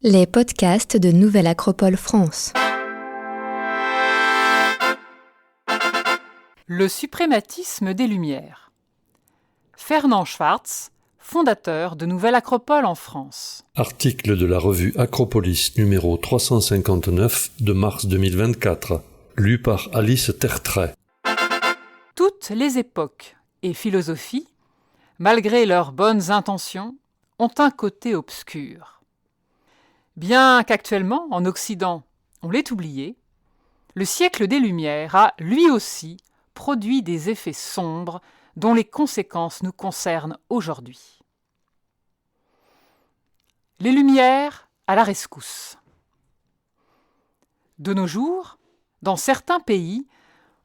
Les podcasts de Nouvelle Acropole France. Le suprématisme des Lumières. Fernand Schwartz, fondateur de Nouvelle Acropole en France. Article de la revue Acropolis numéro 359 de mars 2024, lu par Alice Tertrais. Toutes les époques et philosophies, malgré leurs bonnes intentions, ont un côté obscur. Bien qu'actuellement, en Occident, on l'ait oublié, le siècle des Lumières a, lui aussi, produit des effets sombres dont les conséquences nous concernent aujourd'hui. Les Lumières à la rescousse. De nos jours, dans certains pays,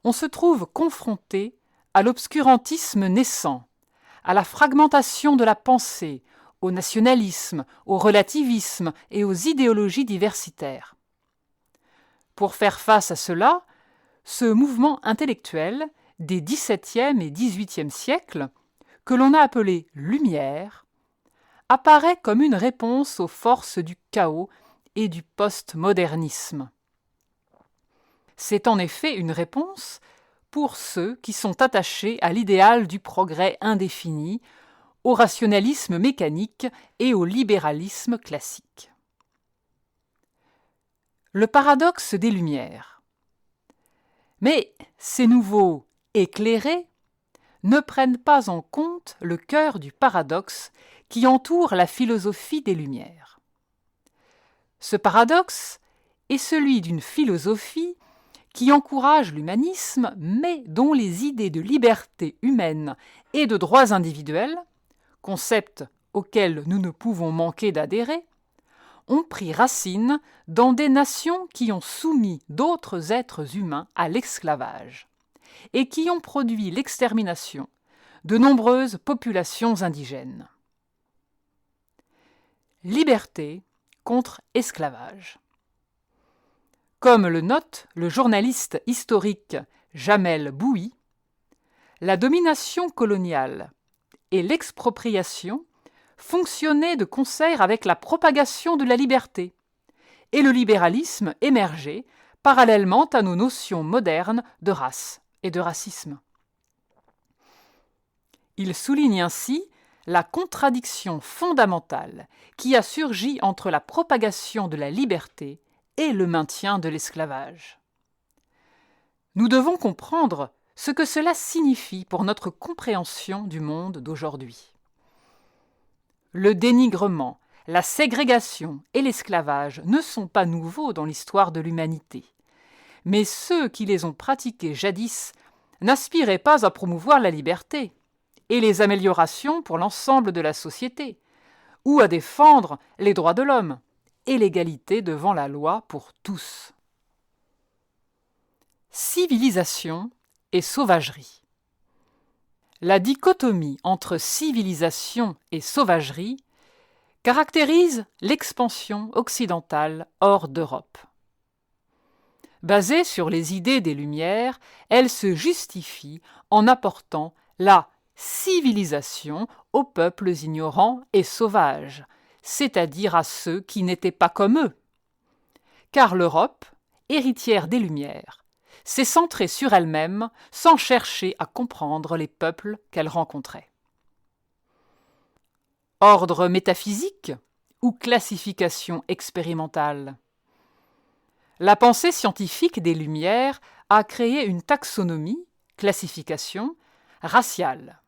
on se trouve confronté à l'obscurantisme naissant, à la fragmentation de la pensée, au nationalisme, au relativisme et aux idéologies diversitaires. Pour faire face à cela, ce mouvement intellectuel des XVIIe et XVIIIe siècles, que l'on a appelé Lumière, apparaît comme une réponse aux forces du chaos et du postmodernisme. C'est en effet une réponse pour ceux qui sont attachés à l'idéal du progrès indéfini, au rationalisme mécanique et au libéralisme classique. Le paradoxe des Lumières. Mais ces nouveaux éclairés ne prennent pas en compte le cœur du paradoxe qui entoure la philosophie des Lumières. Ce paradoxe est celui d'une philosophie qui encourage l'humanisme, mais dont les idées de liberté humaine et de droits individuels, concepts auxquels nous ne pouvons manquer d'adhérer, ont pris racine dans des nations qui ont soumis d'autres êtres humains à l'esclavage et qui ont produit l'extermination de nombreuses populations indigènes. Liberté contre esclavage. Comme le note le journaliste historique Jamel Bouhi, la domination coloniale et l'expropriation fonctionnaient de concert avec la propagation de la liberté, et le libéralisme émergeait parallèlement à nos notions modernes de race et de racisme. Il souligne ainsi la contradiction fondamentale qui a surgi entre la propagation de la liberté et le maintien de l'esclavage. Nous devons comprendre ce que cela signifie pour notre compréhension du monde d'aujourd'hui. Le dénigrement, la ségrégation et l'esclavage ne sont pas nouveaux dans l'histoire de l'humanité. Mais ceux qui les ont pratiqués jadis n'aspiraient pas à promouvoir la liberté et les améliorations pour l'ensemble de la société, ou à défendre les droits de l'homme et l'égalité devant la loi pour tous. Civilisation et sauvagerie. La dichotomie entre civilisation et sauvagerie caractérise l'expansion occidentale hors d'Europe. Basée sur les idées des Lumières, elle se justifie en apportant la civilisation aux peuples ignorants et sauvages, c'est-à-dire à ceux qui n'étaient pas comme eux. Car l'Europe, héritière des Lumières, s'est centrée sur elle-même sans chercher à comprendre les peuples qu'elle rencontrait. Ordre métaphysique ou classification expérimentale? La pensée scientifique des Lumières a créé une taxonomie, classification, raciale,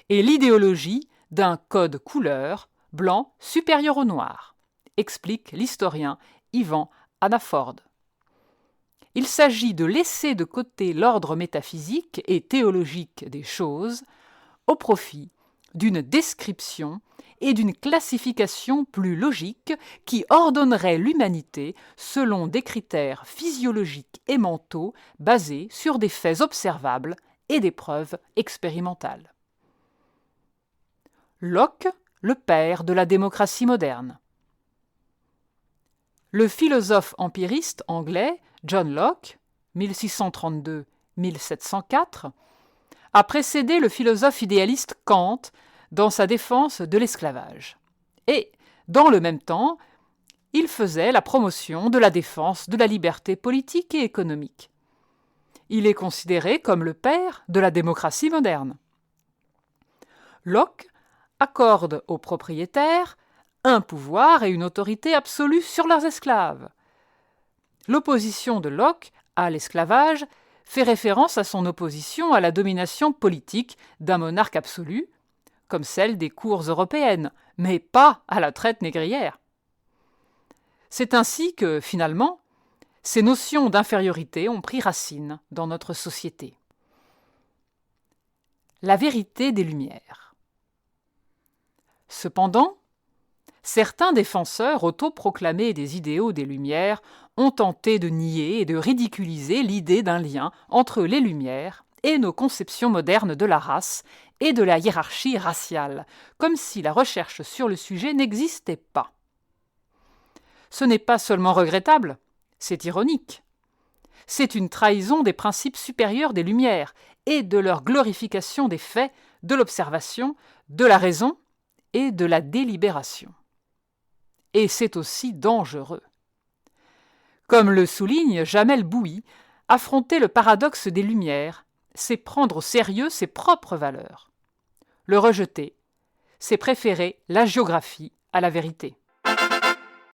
et l'idéologie d'un code couleur blanc supérieur au noir, explique l'historien Ivan Hannaford. Il s'agit de laisser de côté l'ordre métaphysique et théologique des choses au profit d'une description et d'une classification plus logique qui ordonnerait l'humanité selon des critères physiologiques et mentaux basés sur des faits observables et des preuves expérimentales. Locke, le père de la démocratie moderne. Le philosophe empiriste anglais John Locke, 1632-1704, a précédé le philosophe idéaliste Kant dans sa défense de l'esclavage. Et, dans le même temps, il faisait la promotion de la défense de la liberté politique et économique. Il est considéré comme le père de la démocratie moderne. Locke accorde aux propriétaires un pouvoir et une autorité absolue sur leurs esclaves. L'opposition de Locke à l'esclavage fait référence à son opposition à la domination politique d'un monarque absolu, comme celle des cours européennes, mais pas à la traite négrière. C'est ainsi que, finalement, ces notions d'infériorité ont pris racine dans notre société. La vérité des Lumières. Cependant, certains défenseurs autoproclamés des idéaux des Lumières ont tenté de nier et de ridiculiser l'idée d'un lien entre les Lumières et nos conceptions modernes de la race et de la hiérarchie raciale, comme si la recherche sur le sujet n'existait pas. Ce n'est pas seulement regrettable, c'est ironique. C'est une trahison des principes supérieurs des Lumières et de leur glorification des faits, de l'observation, de la raison et de la délibération. Et c'est aussi dangereux. Comme le souligne Jamel Bouhi, affronter le paradoxe des Lumières, c'est prendre au sérieux ses propres valeurs. Le rejeter, c'est préférer la géographie à la vérité.